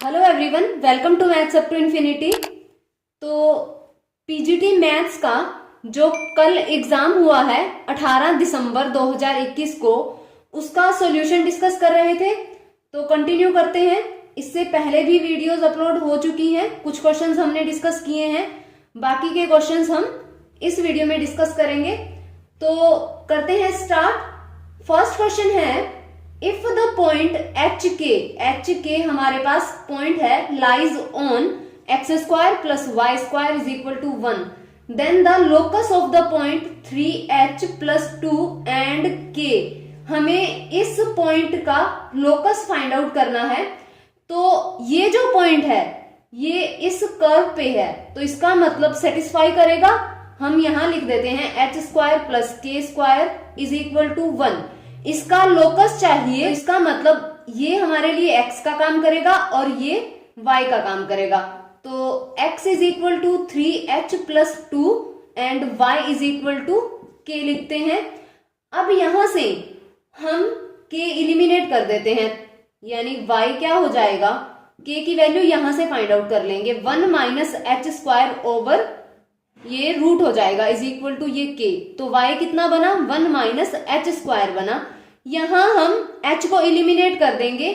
Hello everyone, welcome to maths up to infinity. तो PGT maths का जो कल एग्जाम हुआ है 18 दिसंबर 2021 को, उसका सॉल्यूशन डिस्कस कर रहे थे। तो कंटिन्यू करते हैं। इससे पहले भी वीडियोस अपलोड हो चुकी हैं, कुछ क्वेश्चंस हमने डिस्कस किए हैं, बाकी के क्वेश्चंस हम इस वीडियो में डिस्कस करेंगे। तो करते हैं स्टार्ट। फर्स्ट क्वेश्चन है, इफ द पॉइंट एच के हमारे पास पॉइंट है lies on X square plus Y square is equal to 1, then the locus of the point 3h plus 2 and k। हमें इस पॉइंट का लोकस फाइंड आउट करना है। तो ये जो पॉइंट है ये इस कर्व पे है, तो इसका मतलब सेटिस्फाई करेगा। हम यहां लिख देते हैं एच स्क्वायर प्लस के स्क्वायर इज इक्वल टू 1। इसका लोकस चाहिए, इसका मतलब ये हमारे लिए x का काम करेगा और ये y का काम करेगा। तो x is equal to 3h plus 2 and y is equal to k लिखते हैं। अब यहां से हम k इलिमिनेट कर देते हैं, यानी y क्या हो जाएगा, k की वैल्यू यहां से फाइंड आउट कर लेंगे। 1 माइनस एच स्क्वायर ओवर ये रूट हो जाएगा इज इक्वल टू ये k। तो y कितना बना, 1 माइनस एच स्क्वायर बना। यहां हम h को इलिमिनेट कर देंगे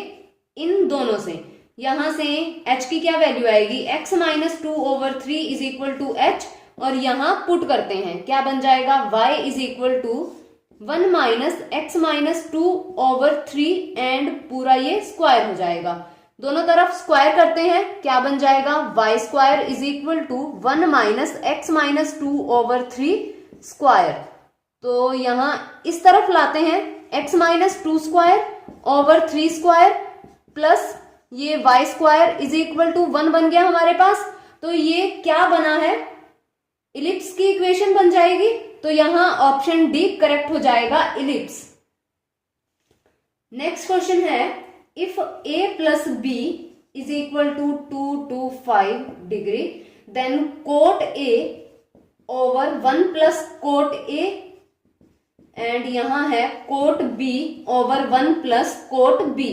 इन दोनों से। यहां से h की क्या वैल्यू आएगी, x minus 2 over 3 is equal to H, और यहां पुट करते हैं, क्या बन जाएगा, y is equal to 1 minus X minus 2 over 3 and पूरा ये स्क्वायर हो जाएगा। दोनों तरफ स्क्वायर करते हैं, क्या बन जाएगा, y square is equal to 1 minus X minus 2 over 3 square. तो यहां इस तरफ लाते हैं, x minus 2 square over 3 square plus ये y square is equal to 1 बन गया हमारे पास। तो ये क्या बना है, इलिप्स की इक्वेशन बन जाएगी। तो यहां ऑप्शन डी करेक्ट हो जाएगा, इलिप्स। नेक्स्ट क्वेश्चन है, if a plus B is equal to 2 to 5 degree, then cot a over 1 plus cot a and यहां है cot b over 1 plus cot b।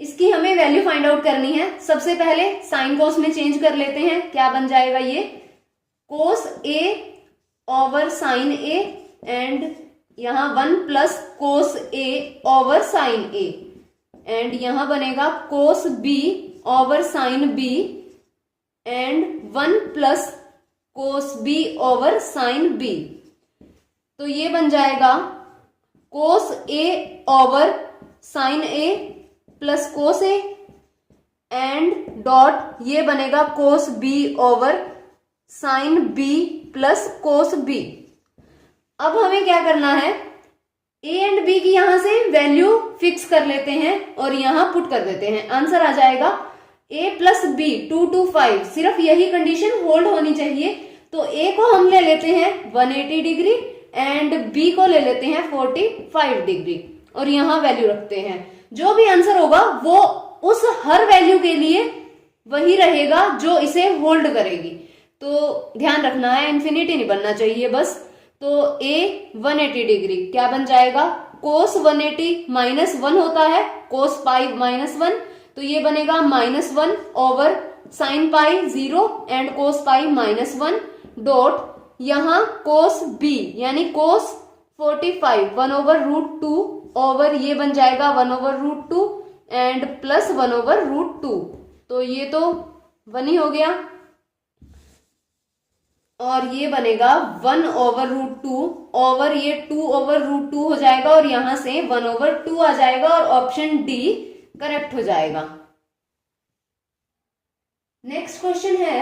इसकी हमें वैल्यू फाइंड आउट करनी है। सबसे पहले साइन कोस में चेंज कर लेते हैं, क्या बन जाएगा, ये cos a over sine a and यहां 1 plus cos a over sine a and यहां बनेगा cos b over sine b and 1 plus cos b over sine b। तो ये बन जाएगा cos a over sine a plus cos a and dot ये बनेगा cos b over sine b plus cos b। अब हमें क्या करना है, a एंड b की यहां से वैल्यू फिक्स कर लेते हैं और यहां पुट कर देते हैं। आंसर आ जाएगा a प्लस b 2 to 5। सिर्फ यही कंडीशन होल्ड होनी चाहिए। तो a को हम ले लेते हैं 180 डिग्री एंड b को ले लेते हैं 45 डिग्री और यहां वैल्यू रखते हैं। जो भी आंसर होगा वो उस हर वैल्यू के लिए वही रहेगा जो इसे होल्ड करेगी। तो ध्यान रखना है, इन्फिनिटी नहीं बनना चाहिए बस। तो a 180 डिग्री क्या बन जाएगा, कोस 180 माइनस 1 होता है, कोस पाई माइनस 1, तो ये बनेगा minus 1 over sine pi 0 and cos pi minus 1 dot यहां कोस b यानी कोस 45 1 ओवर रूट 2 ओवर ये बन जाएगा 1 over root 2 and plus 1 over root 2। तो ये तो 1 ही हो गया और ये बनेगा 1 ओवर रूट 2 ओवर ये 2 ओवर रूट 2 हो जाएगा और यहां से 1 ओवर 2 आ जाएगा और ऑप्शन डी करेक्ट हो जाएगा। नेक्स्ट क्वेश्चन है,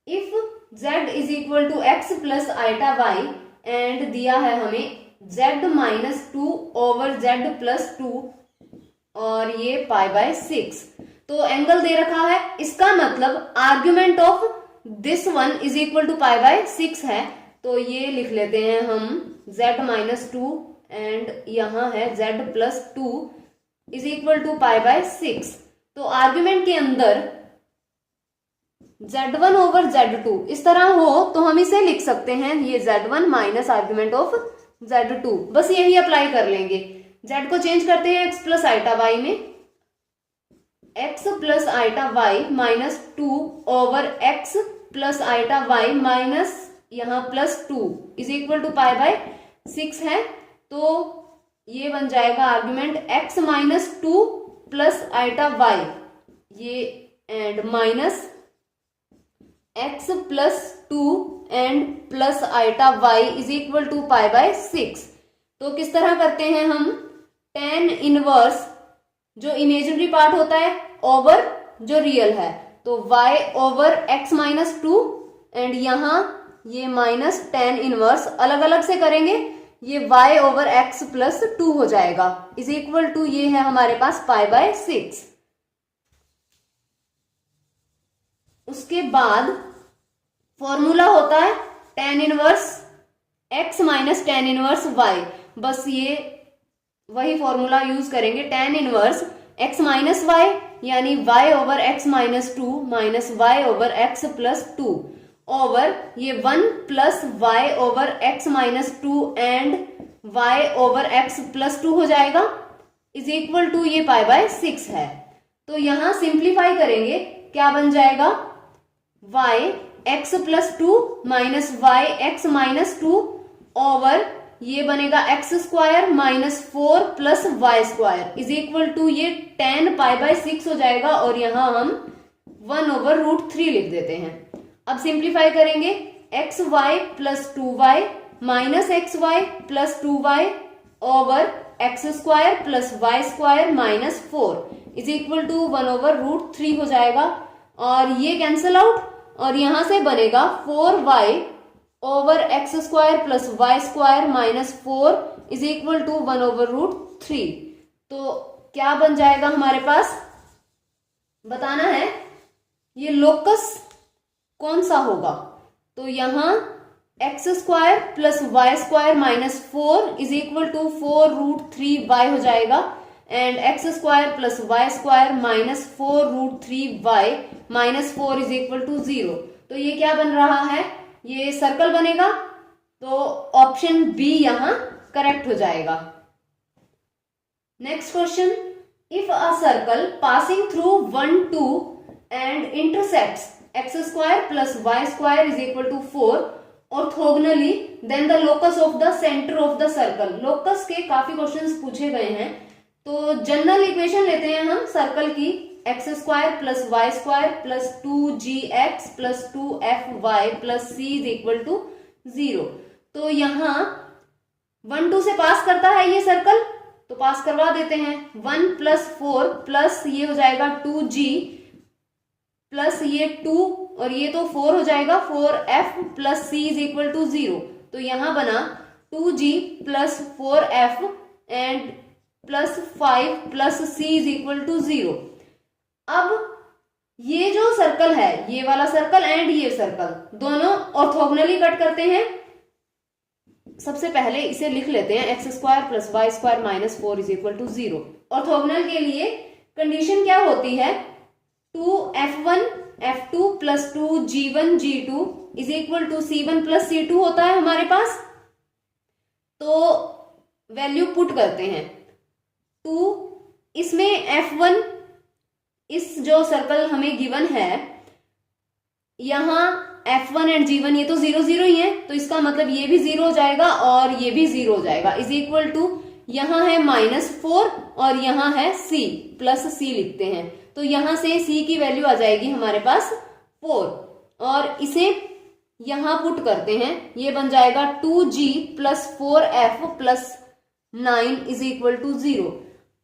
if z is equal to X plus iota Y and दिया है हमें z minus 2 over z plus 2 और ये पाई बाय 6। तो एंगल दे रखा है, इसका मतलब argument of this one is equal to pi by 6 है। तो ये लिख लेते हैं हम z माइनस 2 एंड यहां है z plus 2 is equal to pi by 6। तो आर्ग्यूमेंट के अंदर z1 ओवर z2 इस तरह हो तो हम इसे लिख सकते हैं ये z1 minus argument of z2। बस यही अप्लाई कर लेंगे। z को चेंज करते हैं x प्लस आइटा y में, x plus iota y minus 2 over x plus iota y minus यहाँ plus 2 is equal to pi by 6 है। तो ये बन जाएगा argument x minus 2 plus iota y ये and minus x plus 2 and plus iota y is equal to pi by 6। तो किस तरह करते हैं हम, tan इनवर्स जो इमेजिनरी पार्ट होता है ओवर जो रियल है, तो y over x minus 2 and यहाँ ये माइनस tan इनवर्स अलग अलग से करेंगे, ये y ओवर x प्लस 2 हो जाएगा इज इक्वल टू ये है हमारे पास पाई बाय 6। उसके बाद फॉर्मूला होता है tan inverse x minus tan inverse y, बस ये वही फॉर्मूला यूज करेंगे, tan inverse x minus y यानी y over x minus 2 minus y over x plus 2 over ये 1 plus y over x minus 2 and y over x plus 2 हो जाएगा is equal to ये पाई by 6 है। तो यहां simplify करेंगे, क्या बन जाएगा y x plus 2 minus y x minus 2 over ये बनेगा X square minus 4 plus Y square is equal to ये tan पाई बाय 6 हो जाएगा और यहां हम 1 ओवर रूट 3 लिख देते हैं। अब सिंप्लीफाई करेंगे, X Y plus 2y minus X Y plus 2y over X square plus Y square minus 4 is equal to 1 over root 3 हो जाएगा और ये कैंसिल आउट और यहां से बनेगा 4y over X square plus Y square minus 4 is equal to 1 over root 3। तो क्या बन जाएगा हमारे पास, बताना है ये लोकस कौन सा होगा। तो यहां X square plus Y square minus 4 is equal to 4 root 3 Y हो जाएगा and X square plus Y square minus 4 root 3 Y minus 4 is equal to 0। तो ये क्या बन रहा है, ये सर्कल बनेगा, तो ऑप्शन बी यहां करेक्ट हो जाएगा। Next question, if a circle passing through 1 2 and intersects X square plus Y square is equal to 4 orthogonally then the locus of the centre of the circle. Locus के काफी questions पूछे गए हैं, तो general equation लेते हैं हम circle की, X square plus Y square plus 2gx plus 2fy plus c is equal to 0। तो यहां 1 2 से पास करता है ये सर्कल, तो पास करवा देते हैं, 1 प्लस 4 प्लस ये हो जाएगा 2g प्लस ये 2 और ये तो 4 हो जाएगा 4f plus c is equal to 0। तो यहां बना 2g plus 4f and plus 5 plus c is equal to 0। अब ये जो सर्कल है, ये वाला सर्कल एंड ये सर्कल दोनों ऑर्थोगोनली कट करते हैं। सबसे पहले इसे लिख लेते हैं, X square plus Y square minus 4 is equal to 0। Orthogonal के लिए कंडीशन क्या होती है, 2f1 f2 plus 2g1 g2 is equal to c1 plus c2 होता है हमारे पास। तो वैल्यू पुट करते हैं, 2 इसमें f1 इस जो सर्कल हमें गिवन है यहां f1 एंड g1 ये तो 0 0 ही है, तो इसका मतलब ये भी 0 हो जाएगा और ये भी 0 हो जाएगा इज इक्वल टू यहां है -4 और यहां है c प्लस c लिखते हैं। तो यहां से c की वैल्यू आ जाएगी हमारे पास 4 और इसे यहां पुट करते हैं, ये बन जाएगा 2g plus 4f plus 9 is equal to 0।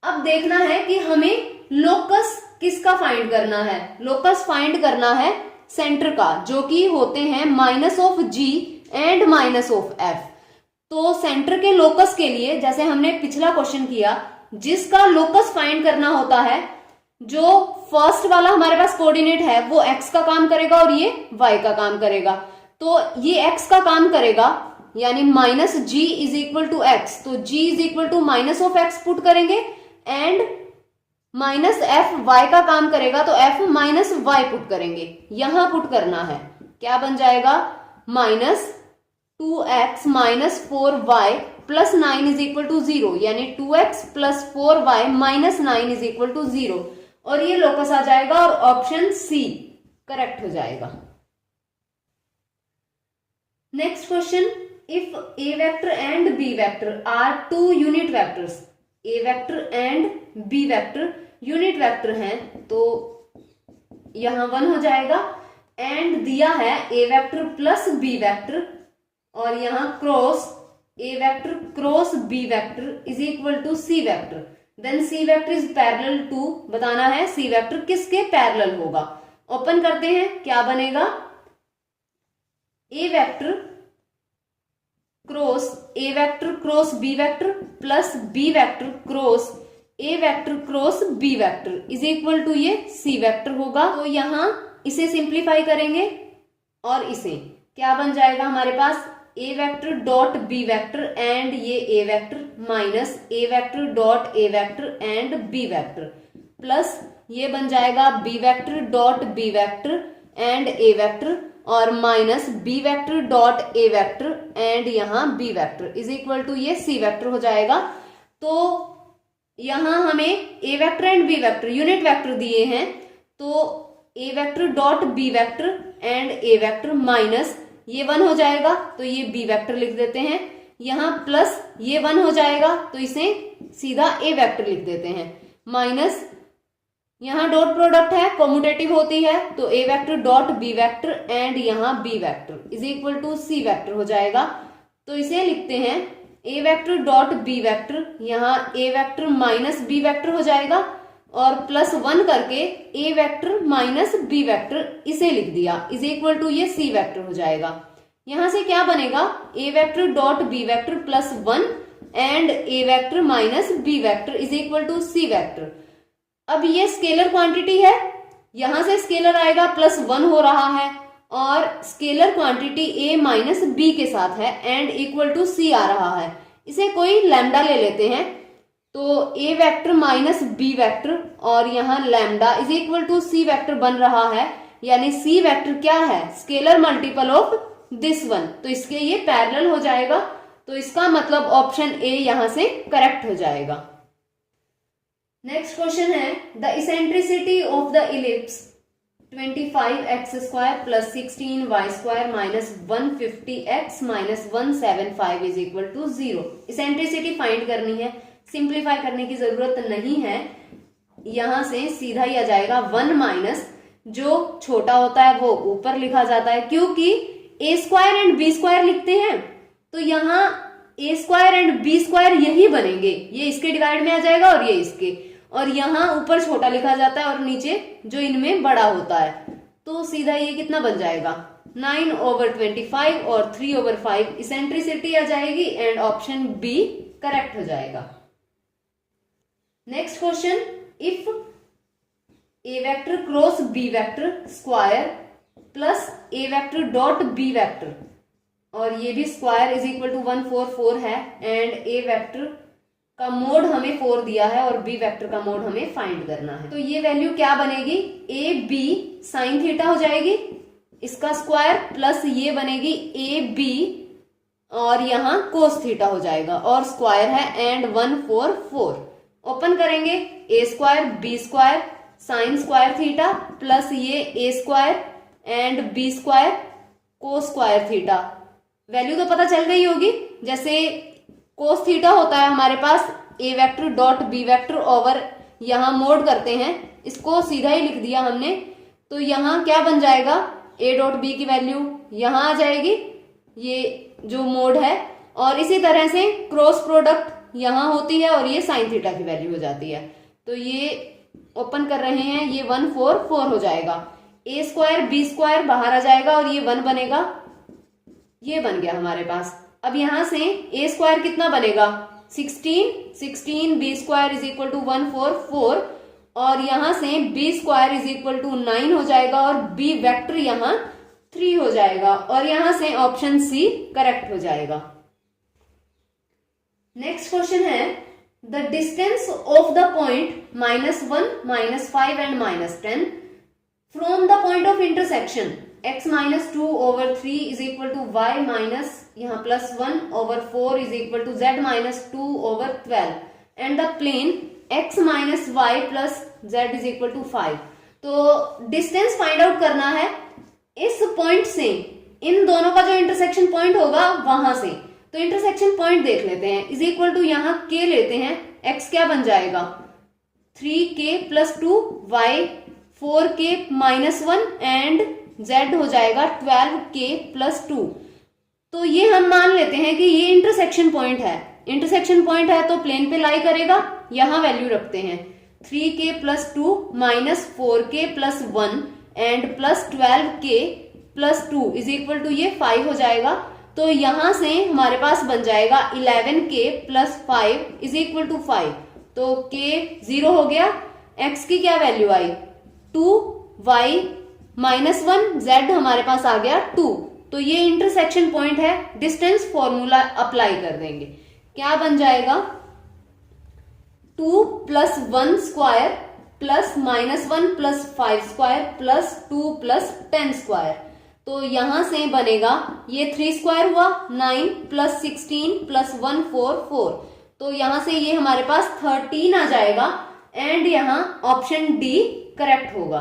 अब देखना है कि हमें लोकस किसका फाइंड करना है, लोकस फाइंड करना है सेंटर का, जो कि होते हैं minus of g and minus of f। तो सेंटर के लोकस के लिए जैसे हमने पिछला क्वेश्चन किया, जिसका लोकस फाइंड करना होता है, जो फर्स्ट वाला हमारे पास कोऑर्डिनेट है वो x का काम करेगा और ये y का काम करेगा। तो ये x का काम करेगा यानी minus g is equal to x, तो g is equal to minus of x put करेंगे एंड माइनस f y का काम करेगा तो f माइनस y पुट करेंगे, यहां पुट करना है, क्या बन जाएगा minus 2x minus 4y plus 9 is equal to 0 यानी 2x plus 4y minus 9 is equal to 0। और ये लोकस आ जाएगा और ऑप्शन सी करेक्ट हो जाएगा। Next question, if A vector and B vector are two unit vectors, A vector and B vector unit vector हैं तो यहां 1 हो जाएगा। एंड दिया है A vector plus B vector और यहां cross A vector cross B vector is equal to C vector, then C vector is parallel to, बताना है सी वेक्टर किसके पैरेलल होगा। ओपन करते हैं, क्या बनेगा, A vector cross B vector plus B vector cross A vector cross B vector is equal to ये C vector होगा। तो यहां इसे सिंप्लीफाई करेंगे और इसे क्या बन जाएगा हमारे पास, A vector dot B vector and ये A vector minus A vector dot A vector and B vector plus ये बन जाएगा B vector dot B vector and A vector और minus B vector dot A vector and यहां B vector is equal to ये C vector हो जाएगा। तो यहां हमें A vector and B vector unit vector दिए हैं, तो A vector dot B vector and A vector minus ये 1 हो जाएगा तो ये बी वेक्टर लिख देते हैं, यहां प्लस ये 1 हो जाएगा तो इसे सीधा ए वेक्टर लिख देते हैं, माइनस यहां डॉट प्रोडक्ट है कॉम्यूटेटिव होती है तो A vector dot B vector and यहां B vector is equal to C vector हो जाएगा। तो इसे लिखते हैं A vector dot B vector, यहाँ A vector minus B vector हो जाएगा और प्लस 1 करके A vector minus B vector इसे लिख दिया इज इक्वल टू ये सी वेक्टर हो जाएगा। यहां से क्या बनेगा, A vector dot B vector plus 1 and A vector minus B vector is equal to C vector. अब ये स्केलर क्वांटिटी है, यहां से स्केलर आएगा प्लस 1 हो रहा है और scalar quantity a minus B के साथ है एंड इक्वल टू सी आ रहा है, इसे कोई लैम्डा ले लेते हैं तो a vector minus B vector और यहां lambda is equal to C vector बन रहा है, यानी सी वेक्टर क्या है, scalar multiple of this one, तो इसके ये पैरेलल हो जाएगा। तो इसका मतलब ऑप्शन ए यहां से करेक्ट हो जाएगा। नेक्स्ट क्वेश्चन है, the eccentricity of the ellipse 25x square plus 16y square minus 150x minus 175 is equal to 0। Eccentricity find करनी है, सिंप्लीफाई करने की जरूरत नहीं है, यहां से सीधा ही आ जाएगा 1 माइनस जो छोटा होता है वो ऊपर लिखा जाता है, क्योंकि ए स्क्वायर एंड बी स्क्वायर लिखते हैं तो यहाँ ए स्क्वायर एंड बी स्क्वायर यही बनेंगे, ये इसके डिवाइड में आ जाएगा और ये इसके, और यहाँ ऊपर छोटा लिखा जाता है और नीचे जो इनमें बड़ा होता है, तो सीधा ये कितना बन जाएगा 9/25 और 3/5 इसेंट्रिसिटी आ जाएगी एंड ऑप्शन बी करेक्ट हो जाएगा। Next question, if A vector cross B vector square plus A vector dot B vector और ये भी स्क्वायर इज इक्वल टू 144 है एंड ए वेक्टर का मोड हमें 4 दिया है और बी वेक्टर का मोड हमें फाइंड करना है, तो ये वैल्यू क्या बनेगी, ए बी साइन थीटा हो जाएगी इसका स्क्वायर प्लस ये बनेगी ए बी और यहाँ कोस थीटा हो जाएगा और स्क्वायर है एंड 144। ओपन करेंगे, A square B square sine square theta plus ये A square and B square cos square theta, value तो पता चल गई होगी। जैसे कोस थीटा होता है हमारे पास A vector dot B vector over यहाँ मोड करते हैं, इसको सीधा ही लिख दिया हमने, तो यहाँ क्या बन जाएगा, ए डॉट बी की वैल्यू यहाँ आ जाएगी, ये जो मोड है, और इसी तरह से क्रॉस प्रोडक्ट यहाँ होती है और ये साइन थीटा की वैल्यू हो जाती है। तो ये ओपन कर रहे हैं, ये 144 हो जाएगा, ए स्क्वायर बी स्क्वायर बाहर आ जाएगा और ये 1 बनेगा, ये बन गया हमारे पास। अब यहां से ए स्क्वायर कितना बनेगा 16 B square is equal to 144 और यहां से B square is equal to 9 हो जाएगा और बी वेक्टर यहां 3 हो जाएगा और यहां से ऑप्शन सी करेक्ट हो जाएगा। नेक्स्ट क्वेश्चन है, the distance of the point -1 -5 and -10 from the point of intersection x -2/3 is equal to y minus यहाँ +1/4 is equal to z -2/12 and the plane x minus Y plus Z is equal to 5। तो distance find out करना है इस point से, इन दोनों का जो intersection point होगा वहां से। तो इंटरसेक्शन पॉइंट देख लेते हैं, इज इक्वल टू यहाँ k लेते हैं, x क्या बन जाएगा 3k plus 2, y 4k minus 1 and z हो जाएगा 12k प्लस 2। तो ये हम मान लेते हैं कि ये इंटरसेक्शन पॉइंट है। इंटरसेक्शन पॉइंट है तो प्लेन पे लाई करेगा, यहां वैल्यू रखते हैं 3k plus 2 minus 4k plus 1 and plus 12k plus 2 is equal to ये 5 हो जाएगा। तो यहां से हमारे पास बन जाएगा 11k plus 5 is equal to 5। तो k 0 हो गया, x की क्या वैल्यू आई 2, y माइनस 1, z हमारे पास आ गया 2। तो ये इंटरसेक्शन पॉइंट है, डिस्टेंस फॉर्मूला अप्लाई कर देंगे, क्या बन जाएगा 2 plus 1 square plus minus 1 plus 5 square plus 2 plus 10 square. तो यहां से बनेगा ये 3 स्क्वायर हुआ 9 प्लस 16 प्लस 1 4 4। तो यहां से ये हमारे पास 13 आ जाएगा एंड यहां ऑप्शन डी करेक्ट होगा।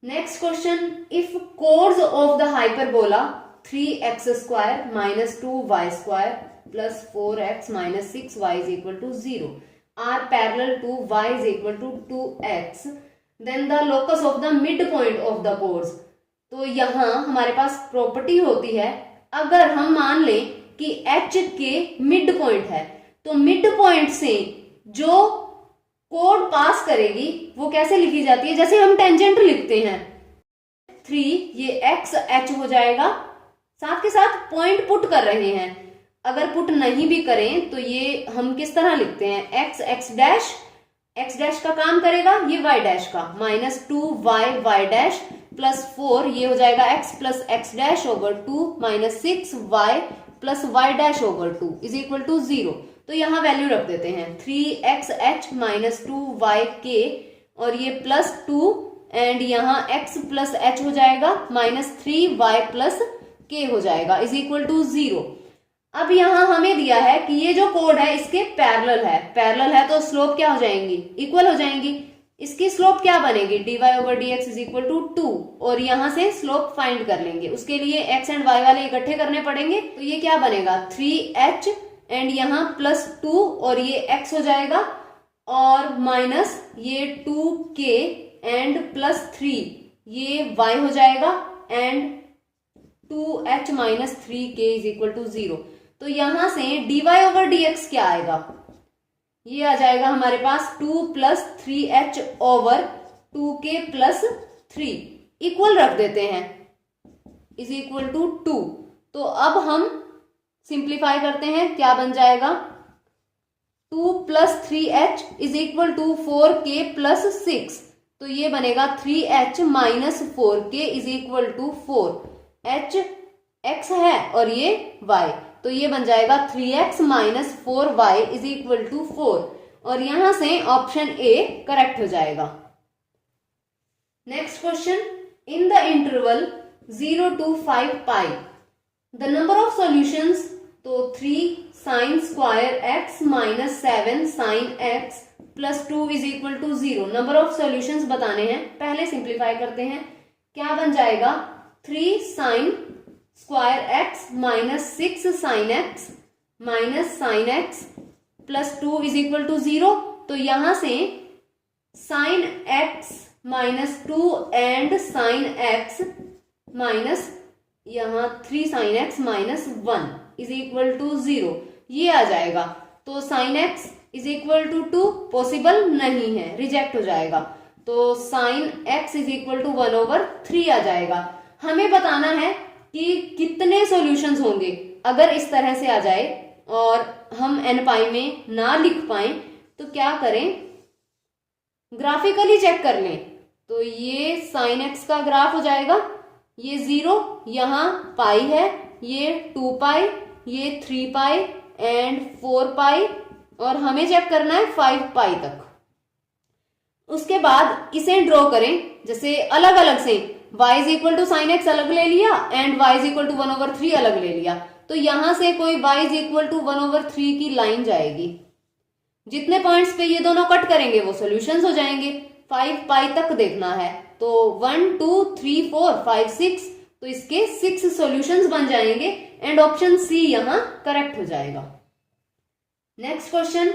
Next question, if chords of the hyperbola 3x square minus 2y square plus 4x minus 6y is equal to 0 are parallel to y is equal to 2x, then the locus of the mid point of the chords. तो यहां हमारे पास property होती है, अगर हम मान लें कि h के मिड पॉइंट है तो मिड पॉइंट से जो कोड पास करेगी वो कैसे लिखी जाती है, जैसे हम टेंजेंट लिखते हैं 3, ये x h हो जाएगा, साथ के साथ पॉइंट पुट कर रहे हैं। अगर पुट नहीं भी करें तो ये हम किस तरह लिखते हैं x x dash, x dash का काम करेगा ये y डैश का, minus 2y y dash plus 4 ये हो जाएगा x plus x dash over 2 minus 6y plus y dash over 2 is equal to 0। तो यहाँ वैल्यू रख देते हैं 3xh माइनस 2yk और ये प्लस 2 एंड यहाँ x प्लस h हो जाएगा माइनस 3y प्लस k हो जाएगा इज इक्वल टू 0। अब यहाँ हमें दिया है कि ये जो कोड है इसके पैरेलल है तो स्लोप क्या हो जाएंगी, इक्वल हो जाएंगी। इसकी स्लोप क्या बनेगी dy over dx is equal to 2 और यहाँ से स्लोप फाइंड कर लेंगे, उसके लिए x एंड y वाले इकट्ठे करने पड़ेंगे। तो ये क्या बनेगा 3h एंड यहाँ प्लस 2 और ये x हो जाएगा और माइनस ये 2k एंड प्लस 3 ये y हो जाएगा and 2h minus 3k is equal to 0। तो यहां से dy ओवर dx क्या आएगा, ये आ जाएगा हमारे पास 2 plus 3h over 2k plus 3 equal रख देते हैं इज इक्वल टू 2। तो अब हम सिंप्लीफाई करते हैं, क्या बन जाएगा 2 plus 3h is equal to 4k plus 6। तो ये बनेगा 3h minus 4k is equal to 4, h x है और ये y, तो ये बन जाएगा 3x minus 4y is equal to 4 और यहां से ऑप्शन ए करेक्ट हो जाएगा। Next question, in the interval 0 to 5 pi the number of solutions, तो 3 sine square x minus 7 sine x plus 2 is equal to 0। Number of solutions बताने हैं, पहले simplify करते हैं, क्या बन जाएगा 3 sine square x minus 6 sine x minus sine x plus 2 is equal to 0। तो यहां से sine x minus 2 and sine x minus यहाँ 3 sine x minus 1 is equal to 0 ये आ जाएगा। तो sine x is equal to 2 possible नहीं है, रिजेक्ट हो जाएगा। तो sine x is equal to 1 over 3 आ जाएगा। हमें बताना है कि कितने सॉल्यूशंस होंगे। अगर इस तरह से आ जाए और हम n पाई में ना लिख पाए तो क्या करें, ग्राफिकली चेक कर लें। तो ये साइन x का ग्राफ हो जाएगा, ये 0 यहाँ पाई है, ये 2 पाई, ये 3 पाई एंड 4 पाई और हमें चेक करना है 5 पाई तक। उसके बाद इसे ड्रॉ करें जैसे अलग अलग से, y is equal to sine x अलग ले लिया and y is equal to 1 over 3 अलग ले लिया। तो यहां से कोई y is equal to 1 over 3 की लाइन जाएगी जितने पॉइंट्स पे ये दोनों कट करेंगे वो सॉल्यूशंस हो जाएंगे। 5 पाई तक देखना है तो 1 2 3 4 5 6, तो इसके 6 सॉल्यूशंस बन जाएंगे एंड ऑप्शन सी यहां करेक्ट हो जाएगा। Next question,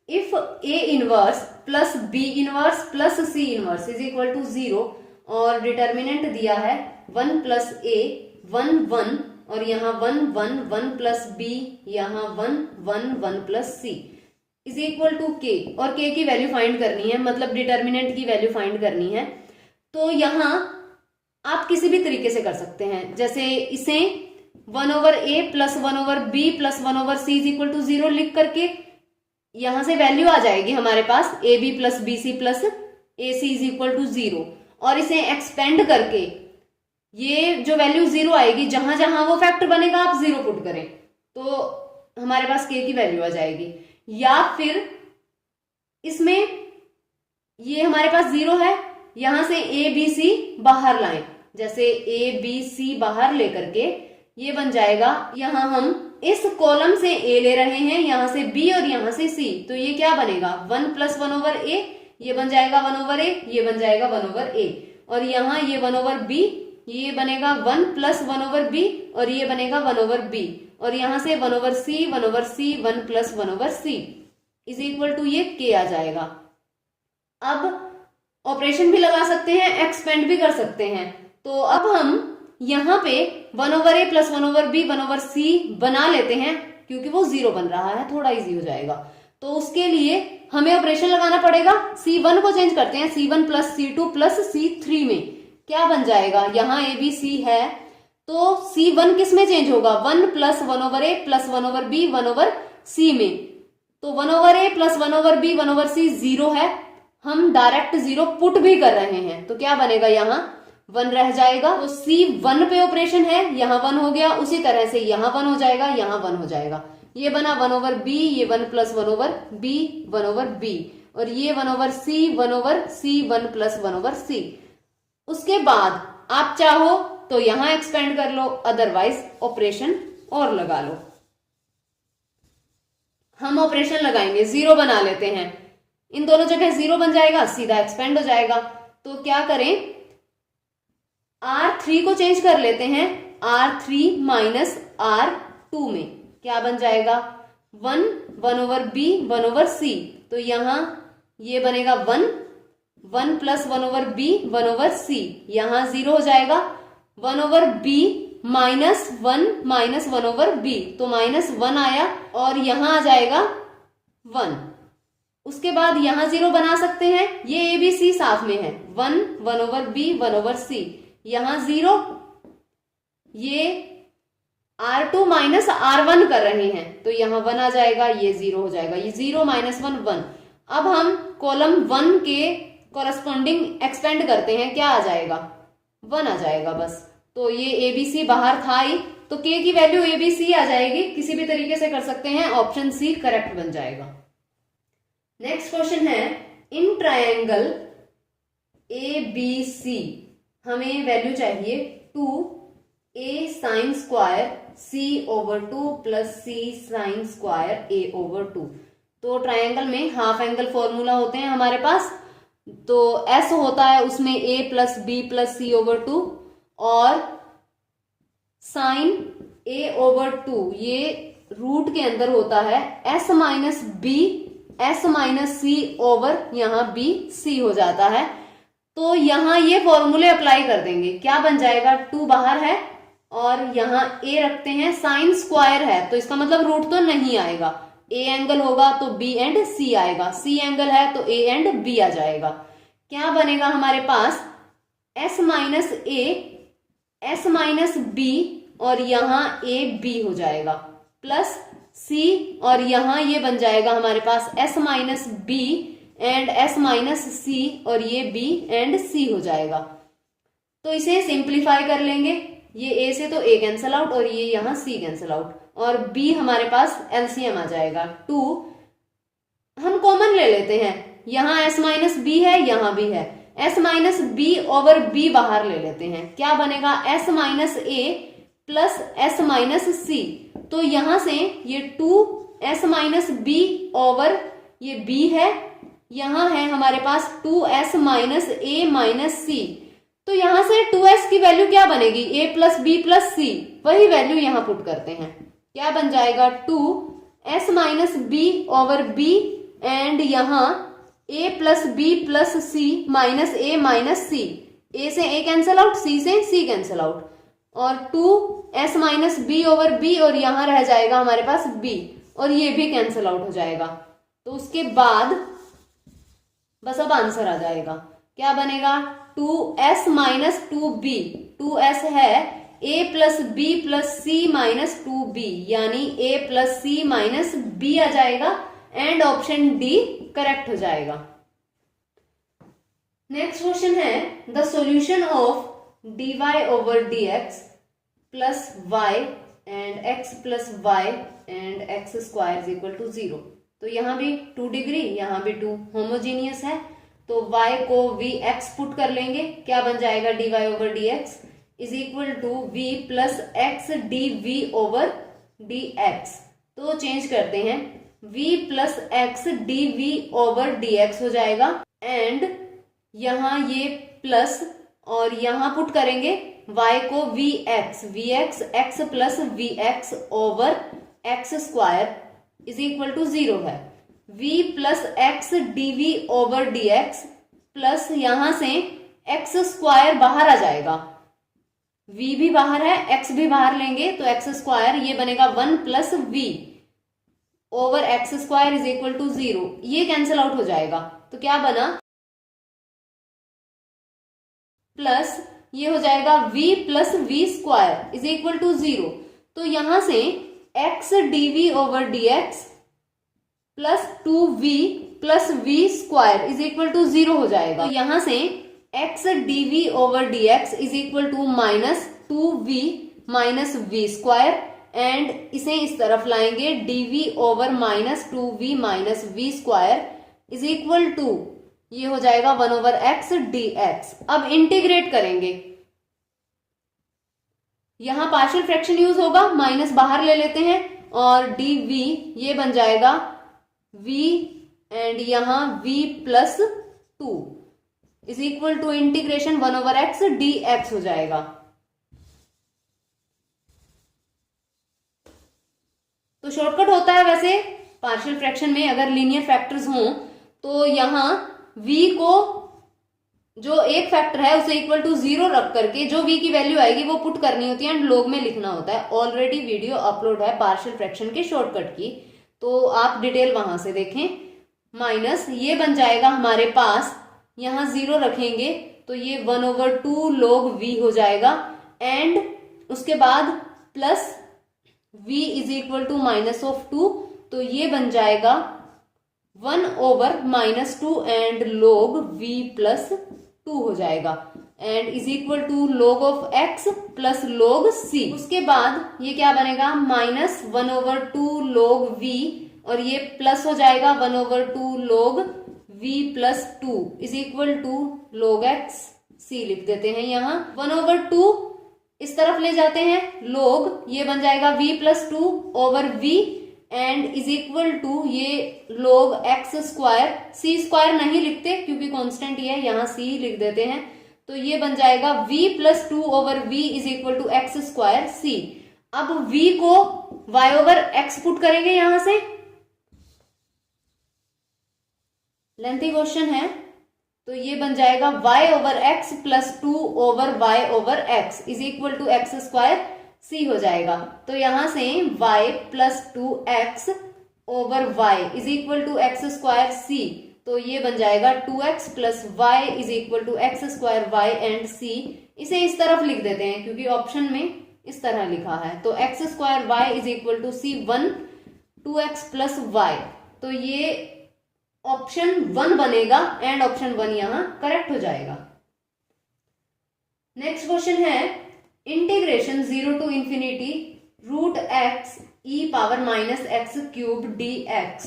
if a inverse plus b inverse plus c inverse is equal to 0 और डिटर्मिनेंट दिया है 1 प्लस ए 1 1 और यहाँ 1 1 1 प्लस बी, यहाँ 1 1 1 plus c is equal to k, और के की वैल्यू फाइंड करनी है, मतलब डिटर्मिनेंट की वैल्यू फाइंड करनी है। तो यहाँ आप किसी भी तरीके से कर सकते हैं, जैसे इसे 1 over A plus 1 over B plus 1 over C is equal to 0 लिख करके यहां से वैल्यू आ जाएगी हमारे पास A B plus B C plus A C is equal to 0, और इसे एक्सपेंड करके ये जो वैल्यू 0 आएगी, जहां जहां वो फैक्टर बनेगा आप 0 पुट करें तो हमारे पास के की वैल्यू आ जाएगी। या फिर इसमें ये हमारे पास 0 है, यहां से ए बी सी बाहर लाएं, जैसे ए बी सी बाहर लेकर के ये बन जाएगा, यहां हम इस कॉलम से ए ले रहे हैं, यहां से बी और यहां से सी, तो ये क्या बनेगा 1 प्लस 1 ओवर ए, ये बन जाएगा 1 ओवर ए, ये बन जाएगा 1 ओवर ए, और यहाँ ये 1 ओवर बी, ये बनेगा 1 प्लस 1 ओवर बी और ये बनेगा 1 ओवर बी, और यहां से 1 over c 1 over c 1 plus 1 over C is equal to ये के आ जाएगा। अब ऑपरेशन भी लगा सकते हैं, एक्सपेंड भी कर सकते हैं, तो अब हम यहाँ पे 1 over A plus 1 over b 1 over सी बना लेते हैं, क्योंकि वो 0 बन रहा है, थोड़ा इजी हो जाएगा। तो उसके लिए हमें ऑपरेशन लगाना पड़ेगा, C1 को चेंज करते हैं, C1 plus C2 plus C3 में क्या बन जाएगा, यहाँ ए बी सी है तो C1 किस में चेंज होगा 1 plus 1 over A plus 1 over b 1 over सी में, तो 1 over A plus 1 over b 1 over सी 0 है, हम डायरेक्ट 0 पुट भी कर रहे हैं, तो क्या बनेगा यहाँ 1 रह जाएगा, तो C1 पे ऑपरेशन है, यहाँ 1 हो गया, उसी तरह से यहाँ 1 हो जाएगा, यहाँ 1 हो जाएगा, ये बना 1 ओवर बी, ये 1 plus 1 over b 1 over b, और ये 1 over c 1 over c 1 plus 1 over c. उसके बाद आप चाहो तो यहां एक्सपेंड कर लो, अदरवाइज ऑपरेशन और लगा लो। हम ऑपरेशन लगाएंगे, 0 बना लेते हैं, इन दोनों जगह 0 बन जाएगा, सीधा एक्सपेंड हो जाएगा, तो क्या करें R3 को चेंज कर लेते हैं R3 माइनस R2 में, क्या बन जाएगा 1 1 ओवर बी 1 ओवर सी, तो यहां ये बनेगा 1 1 plus 1 over b 1 over c, यहां 0 हो जाएगा, 1 over b minus 1 over b, तो माइनस 1 आया और यहां आ जाएगा 1। उसके बाद यहां 0 बना सकते हैं, ये ए बी सी साथ में है, 1 1 ओवर बी 1 ओवर सी, यहां 0, ये R2 माइनस R1 कर रहे हैं, तो यहां 1 आ जाएगा, ये 0 हो जाएगा, ये 0 माइनस 1 1। अब हम कॉलम 1 के कॉरस्पॉन्डिंग एक्सपेंड करते हैं, क्या आ जाएगा 1 आ जाएगा बस, तो ये ए बी सी बाहर था ही, तो के की वैल्यू ए बी सी आ जाएगी, किसी भी तरीके से कर सकते हैं, ऑप्शन सी करेक्ट बन जाएगा। नेक्स्ट क्वेश्चन है, in triangle A B C हमें वैल्यू चाहिए 2a sine square c over 2 plus c sine square a over 2। तो ट्रायंगल में हाफ एंगल फॉर्मूला होते हैं हमारे पास, तो s होता है उसमें a plus b plus c over 2 और साइन a ओवर 2 ये रूट के अंदर होता है s minus b s minus c over यहाँ b c हो जाता है। तो यहाँ ये फॉर्मूले अप्लाई कर देंगे, क्या बन जाएगा 2 बाहर है और यहाँ a रखते हैं, साइन स्क्वायर है तो इसका मतलब रूट तो नहीं आएगा, a एंगल होगा तो b एंड c आएगा, c एंगल है तो a एंड b आ जाएगा। क्या बनेगा हमारे पास s minus a s minus b और यहाँ a b हो जाएगा प्लस c और यहाँ ये बन जाएगा हमारे पास s minus b and s minus c और ये b एंड c हो जाएगा। तो इसे सिंप्लीफाई कर लेंगे, ये a से तो a कैंसल आउट और ये यहाँ c कैंसल आउट और b हमारे पास एलसीएम आ जाएगा 2। हम कॉमन ले लेते हैं, यहाँ s माइनस b है, यहाँ b है, s minus b over b बाहर ले लेते हैं, क्या बनेगा s minus a plus s minus c। तो यहां से ये 2 s माइनस b ओवर ये b है, यहां है हमारे पास 2s माइनस ए माइनस सी। तो यहां से 2s की वैल्यू क्या बनेगी, a प्लस बी प्लस सी, वही वैल्यू यहां पुट करते हैं। क्या बन जाएगा 2s minus b over b and यहां a plus b plus C minus a minus c. a से a कैंसिल आउट, c से c कैंसिल आउट, और 2s minus b over b और यहां रह जाएगा हमारे पास b और ये भी कैंसिल आउट हो जाएगा। तो उसके बाद बस अब आंसर आ जाएगा। क्या बनेगा 2s माइनस 2b, 2s है a plus b plus C minus 2b, यानी a plus C minus b आ जाएगा एंड ऑप्शन डी करेक्ट हो जाएगा। नेक्स्ट क्वेश्चन है the solution of dy over dx plus y and x plus y and x square is equal to 0। तो यहाँ भी 2 degree, यहाँ भी 2 होमोजीनियस है, तो y को vx पुट कर लेंगे। क्या बन जाएगा dy over dx is equal to v plus x dv over dx। तो चेंज करते हैं, v plus x dv over dx हो जाएगा एंड यहाँ ये प्लस और यहाँ पुट करेंगे y को vx, vx x plus vx over x square is equal to 0 है। v plus x dv over dx plus यहां से x स्क्वायर बाहर आ जाएगा, v भी बाहर है x भी बाहर लेंगे तो x स्क्वायर ये बनेगा 1 plus v over x square is equal to 0, ये कैंसिल आउट हो जाएगा। तो क्या बना प्लस ये हो जाएगा v plus v square is equal to 0। तो यहां से x dv over dx plus 2v plus v square is equal to 0 हो जाएगा। तो यहां से x dv over dx is equal to minus 2v minus v square and इसे इस तरफ लाएंगे dv over minus 2v minus v square is equal to ये हो जाएगा 1 ओवर x dx। अब इंटीग्रेट करेंगे, यहां पार्शियल फ्रैक्शन यूज होगा, माइनस बाहर ले लेते हैं और dv ये बन जाएगा v एंड यहां v plus 2 is equal to integration 1 over x dx हो जाएगा। तो शॉर्टकट होता है वैसे पार्शियल फ्रैक्शन में, अगर लीनियर फैक्टर्स हों तो यहां v को जो एक फैक्टर है उसे इक्वल टू 0 रख करके जो v की वैल्यू आएगी वो पुट करनी होती है एंड लॉग में लिखना होता है। ऑलरेडी वीडियो अपलोड है पार्शियल फ्रैक्शन के शॉर्टकट की, तो आप डिटेल वहां से देखें। माइनस ये बन जाएगा हमारे पास, यहां 0 रखेंगे तो ये 1 ओवर 2 log v हो जाएगा एंड उसके बाद plus v is equal to minus of 2, तो ये बन जाएगा 1 over minus 2 and log v plus 2 हो जाएगा and is equal to log of x plus log c। उसके बाद ये क्या बनेगा माइनस 1 ओवर 2 log v और ये प्लस हो जाएगा 1 over 2 log v plus 2 is equal to log x c लिख देते हैं। यहाँ 1 ओवर 2 इस तरफ ले जाते हैं, log ये बन जाएगा v plus 2 over v and is equal to ये log x square, c square नहीं लिखते क्योंकि कांस्टेंट ये है, यहाँ c लिख देते हैं। तो ये बन जाएगा v plus 2 over v is equal to x square c। अब v को y ओवर x पुट करेंगे यहां से, लेंथी क्वेश्चन है, तो ये बन जाएगा y over x plus 2 over y over x is equal to x square c हो जाएगा। तो यहां से y plus 2x over y is equal to x square c, तो ये बन जाएगा 2x plus y is equal to x square y and c। इसे इस तरफ लिख देते हैं क्योंकि ऑप्शन में इस तरह लिखा है, तो x square y is equal to c 1 2x plus y, तो ये ऑप्शन 1 बनेगा एंड ऑप्शन 1 यहां करेक्ट हो जाएगा। नेक्स्ट क्वेश्चन है integration 0 to infinity root x e power minus x cube dx।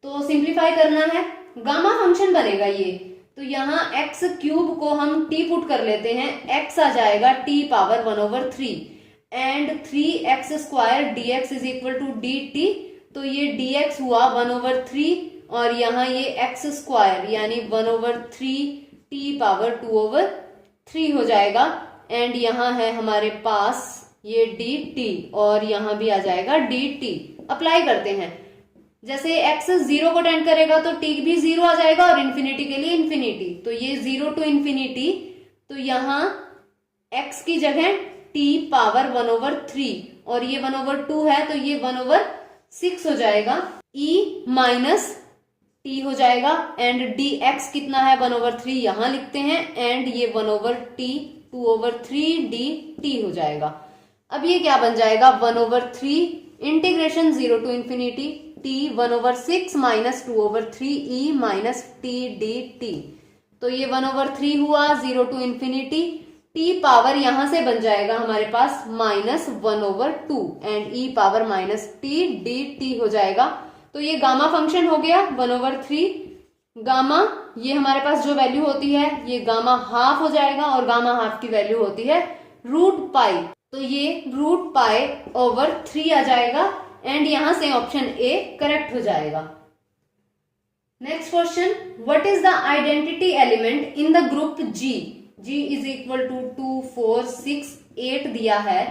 तो सिंप्लीफाई करना है, गामा फंक्शन बनेगा ये, तो यहाँ x क्यूब को हम t पुट कर लेते हैं, x आ जाएगा t power 1 over 3 and 3x square dx is equal to dt, तो ये dx हुआ 1 ओवर 3 और यहाँ ये एक्स स्क्वायर यानी 1/3 टी पावर 2/3 हो जाएगा। एंड यहाँ है हमारे पास ये डी टी और यहाँ भी आ जाएगा डी टी। अप्लाई करते हैं, जैसे x 0 को टेंड करेगा तो t भी 0 आ जाएगा और इन्फिनिटी के लिए इन्फिनिटी, तो ये 0 to इन्फिनिटी, तो यहाँ x की जगह t पावर 1/3 और ये 1/2 है तो ये 1/6 हो जाएगा, e माइनस t हो जाएगा। एंड dx कितना है 1/3 यहां लिखते हैं एंड ये 1/t 2/3 dt हो जाएगा। अब ये क्या बन जाएगा 1/3 integration 0 to infinity t 1/6 minus 2/3 e minus t dt, तो ये 1/3 हुआ 0 to इन्फिनिटी, t पावर यहां से बन जाएगा हमारे पास -1/2 and e power minus t dt हो जाएगा। तो ये गामा फंक्शन हो गया 1/3। गामा ये हमारे पास जो वैल्यू होती है ये गामा हाफ हो जाएगा और गामा हाफ की वैल्यू होती है √π, तो ये √π/3 आ जाएगा एंड यहां से ऑप्शन ए करेक्ट हो जाएगा। Next question, what is the identity element in the group G? g is equal to 2 4 6 8 दिया है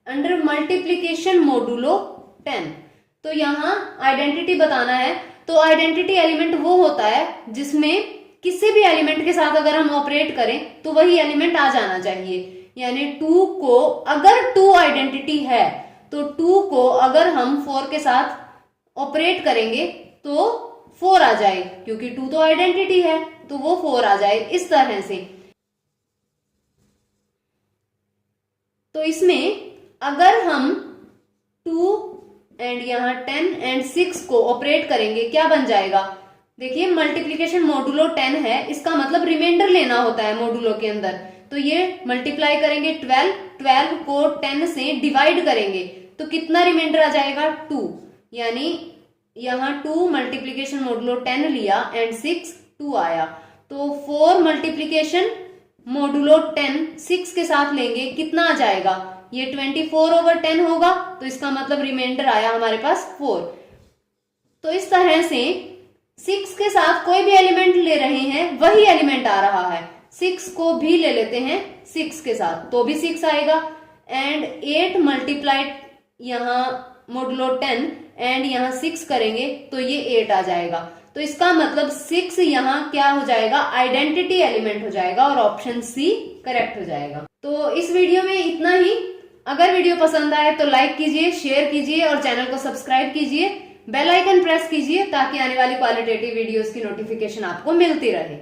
अंडर मल्टीप्लीकेशन मोडुलो 10। तो यहाँ आइडेंटिटी बताना है, तो आइडेंटिटी एलिमेंट वो होता है जिसमें किसी भी एलिमेंट के साथ अगर हम ऑपरेट करें तो वही एलिमेंट आ जाना चाहिए। यानी 2 को अगर 2 आइडेंटिटी है तो 2 को अगर हम 4 के साथ ऑपरेट करेंगे तो 4 आ जाए, क्योंकि 2 तो आइडेंटिटी है तो वो 4 आ जाए इस तरह से। तो इसमें अगर हम 2 एंड यहाँ 10 एंड 6 को ऑपरेट करेंगे क्या बन जाएगा, देखिए मल्टीप्लीकेशन मोडुलो 10 है, इसका मतलब रिमाइंडर लेना होता है मोडुलो के अंदर, तो ये मल्टीप्लाई करेंगे 12 को 10 से डिवाइड करेंगे तो कितना रिमाइंडर आ जाएगा 2, यानी यहाँ 2 मल्टीप्लीकेशन मोडुलो 10 लिया एंड 6 2 आया, तो 4 मल्टीप्लीकेशन मोडुलो 10 6 के साथ लेंगे कितना आ जाएगा, ये 24/10 होगा, तो इसका मतलब रिमाइंडर आया हमारे पास 4। तो इस तरह से 6 के साथ कोई भी एलिमेंट ले रहे हैं वही एलिमेंट आ रहा है, 6 को भी ले लेते हैं 6 के साथ तो भी 6 आएगा एंड 8 मल्टीप्लाइड यहाँ मोडुलो 10 एंड यहाँ 6 करेंगे तो ये 8 आ जाएगा, तो इसका मतलब 6 यहाँ क्या हो जाएगा आइडेंटिटी एलिमेंट हो जाएगा और ऑप्शन सी करेक्ट हो जाएगा। तो इस वीडियो में इतना ही। अगर वीडियो पसंद आए तो लाइक कीजिए, शेयर कीजिए और चैनल को सब्सक्राइब कीजिए, बेल आइकन प्रेस कीजिए ताकि आने वाली क्वालिटेटिव वीडियोस की नोटिफिकेशन आपको मिलती रहे।